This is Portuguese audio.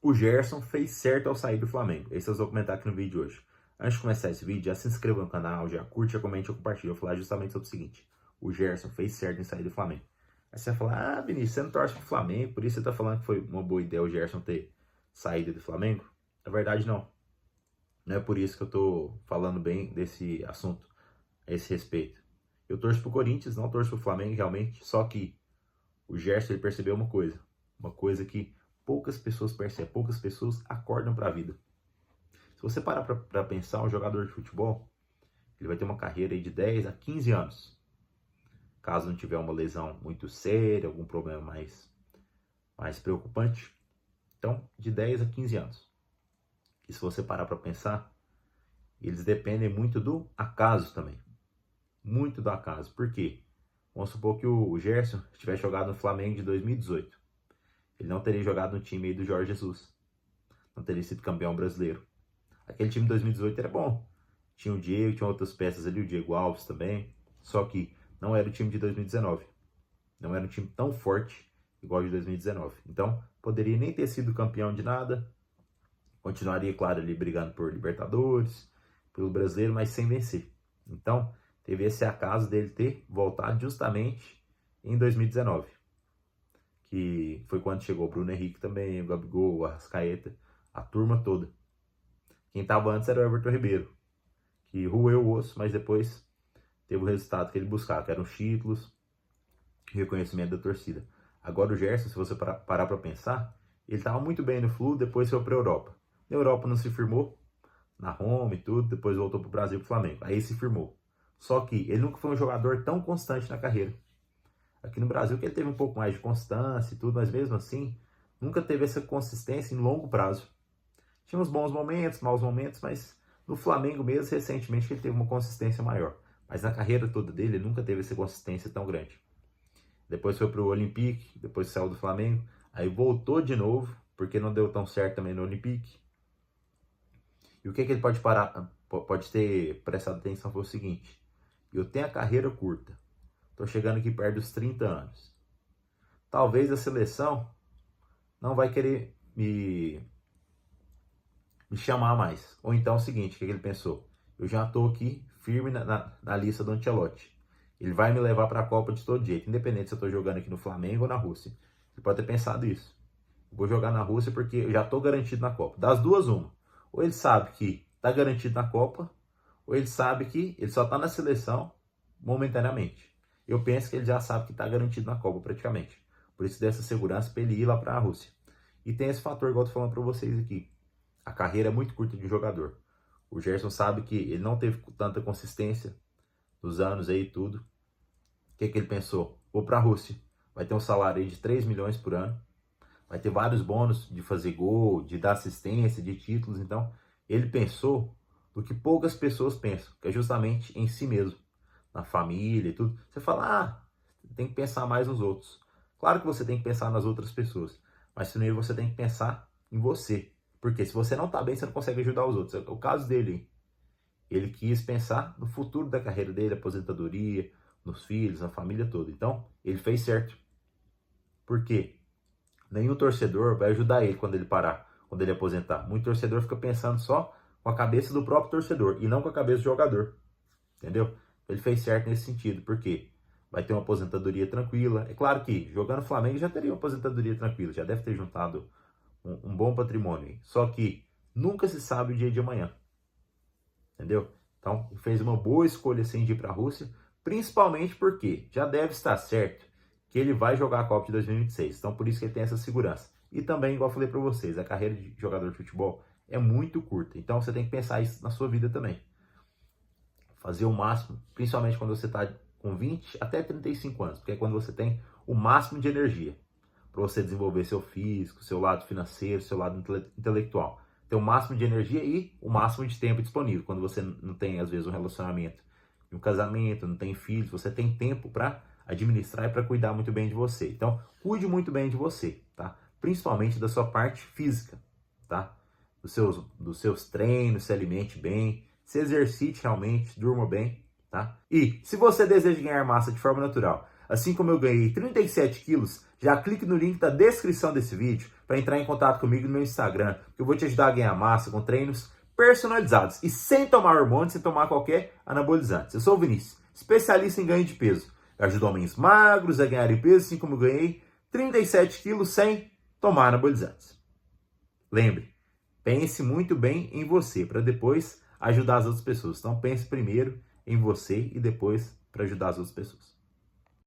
O Gerson fez certo ao sair do Flamengo. Esse eu vou comentar aqui no vídeo de hoje. Antes de começar esse vídeo, já se inscreva no canal, já curte, já comente, já compartilha. Eu vou falar justamente sobre o seguinte. O Gerson fez certo em sair do Flamengo. Aí você vai falar, Vinícius, você não torce pro Flamengo, por isso você tá falando que foi uma boa ideia o Gerson ter saído do Flamengo? Na verdade, não. Não é por isso que eu tô falando bem desse assunto, a esse respeito. Eu torço pro Corinthians, não torço pro Flamengo, realmente. Só que o Gerson, ele percebeu uma coisa que poucas pessoas percebem, poucas pessoas acordam para a vida. Se você parar para pensar, um jogador de futebol, ele vai ter uma carreira aí de 10 a 15 anos. Caso não tiver uma lesão muito séria, algum problema mais preocupante. Então, de 10 a 15 anos. E se você parar para pensar, eles dependem muito do acaso também. Muito do acaso. Por quê? Vamos supor que o Gerson tivesse jogado no Flamengo de 2018. Ele não teria jogado no time aí do Jorge Jesus. Não teria sido campeão brasileiro. Aquele time de 2018 era bom. Tinha o Diego, tinha outras peças ali, o Diego Alves também. Só que não era o time de 2019. Não era um time tão forte igual o de 2019. Então, poderia nem ter sido campeão de nada. Continuaria, claro, ali brigando por Libertadores, pelo brasileiro, mas sem vencer. Então, teve esse acaso dele ter voltado justamente em 2019. Que foi quando chegou o Bruno Henrique também, o Gabigol, o Arrascaeta, a turma toda. Quem estava antes era o Everton Ribeiro, que roeu o osso, mas depois teve o resultado que ele buscava, que eram os títulos e reconhecimento da torcida. Agora o Gerson, se você parar para pensar, ele estava muito bem no Flu, depois foi para a Europa. Na Europa não se firmou, na Roma e tudo, depois voltou para o Brasil e para o Flamengo. Aí se firmou. Só que ele nunca foi um jogador tão constante na carreira. Aqui no Brasil que ele teve um pouco mais de constância e tudo, mas mesmo assim, nunca teve essa consistência em longo prazo. Tinha uns bons momentos, maus momentos, mas no Flamengo mesmo, recentemente, ele teve uma consistência maior. Mas na carreira toda dele, ele nunca teve essa consistência tão grande. Depois foi para o Olympique, depois saiu do Flamengo, aí voltou de novo, porque não deu tão certo também no Olympique. E o que ele pode ter prestado atenção foi o seguinte: eu tenho a carreira curta. Estou chegando aqui perto dos 30 anos. Talvez a seleção não vai querer me chamar mais. Ou então é o seguinte, o que ele pensou? Eu já estou aqui firme na lista do Ancelotti. Ele vai me levar para a Copa de todo jeito, independente se eu estou jogando aqui no Flamengo ou na Rússia. Ele pode ter pensado isso. Eu vou jogar na Rússia porque eu já estou garantido na Copa. Das duas, uma. Ou ele sabe que está garantido na Copa, ou ele sabe que ele só está na seleção momentaneamente. Eu penso que ele já sabe que está garantido na Copa praticamente. Por isso dessa segurança para ele ir lá para a Rússia. E tem esse fator, igual eu tô falando para vocês aqui. A carreira é muito curta de um jogador. O Gerson sabe que ele não teve tanta consistência nos anos aí e tudo. O que ele pensou? Vou para a Rússia. Vai ter um salário aí de 3 milhões por ano. Vai ter vários bônus de fazer gol, de dar assistência, de títulos. Então, ele pensou do que poucas pessoas pensam, que é justamente em si mesmo. Na família e tudo. Você fala, tem que pensar mais nos outros. Claro que você tem que pensar nas outras pessoas. Mas primeiro você tem que pensar em você. Porque se você não tá bem, você não consegue ajudar os outros. É o caso dele. Ele quis pensar no futuro da carreira dele, aposentadoria, nos filhos, na família toda. Então, ele fez certo. Por quê? Nenhum torcedor vai ajudar ele quando ele parar, quando ele aposentar. Muito torcedor fica pensando só com a cabeça do próprio torcedor e não com a cabeça do jogador. Entendeu? Ele fez certo nesse sentido. Por quê? Vai ter uma aposentadoria tranquila. É claro que jogando Flamengo já teria uma aposentadoria tranquila. Já deve ter juntado um bom patrimônio. Só que nunca se sabe o dia de amanhã. Entendeu? Então, fez uma boa escolha assim de ir para a Rússia. Principalmente porque já deve estar certo que ele vai jogar a Copa de 2026. Então, por isso que ele tem essa segurança. E também, igual eu falei para vocês, a carreira de jogador de futebol é muito curta. Então, você tem que pensar isso na sua vida também. Fazer o máximo, principalmente quando você está com 20 até 35 anos, porque é quando você tem o máximo de energia para você desenvolver seu físico, seu lado financeiro, seu lado intelectual. Ter o máximo de energia e o máximo de tempo disponível. Quando você não tem, às vezes, um relacionamento, um casamento, não tem filhos, você tem tempo para administrar e para cuidar muito bem de você. Então, cuide muito bem de você, tá? Principalmente da sua parte física, tá? Dos seus treinos, se alimente bem, se exercite realmente, durma bem, tá? E se você deseja ganhar massa de forma natural, Assim como eu ganhei 37 quilos, já clique no link da descrição desse vídeo para entrar em contato comigo no meu Instagram, que eu vou te ajudar a ganhar massa com treinos personalizados e sem tomar hormônios, sem tomar qualquer anabolizante. Eu sou o Vinícius, especialista em ganho de peso. Eu ajudo homens magros a ganharem peso, assim como eu ganhei 37 quilos sem tomar anabolizantes. Lembre, pense muito bem em você para depois ajudar as outras pessoas. Então pense primeiro em você e depois para ajudar as outras pessoas.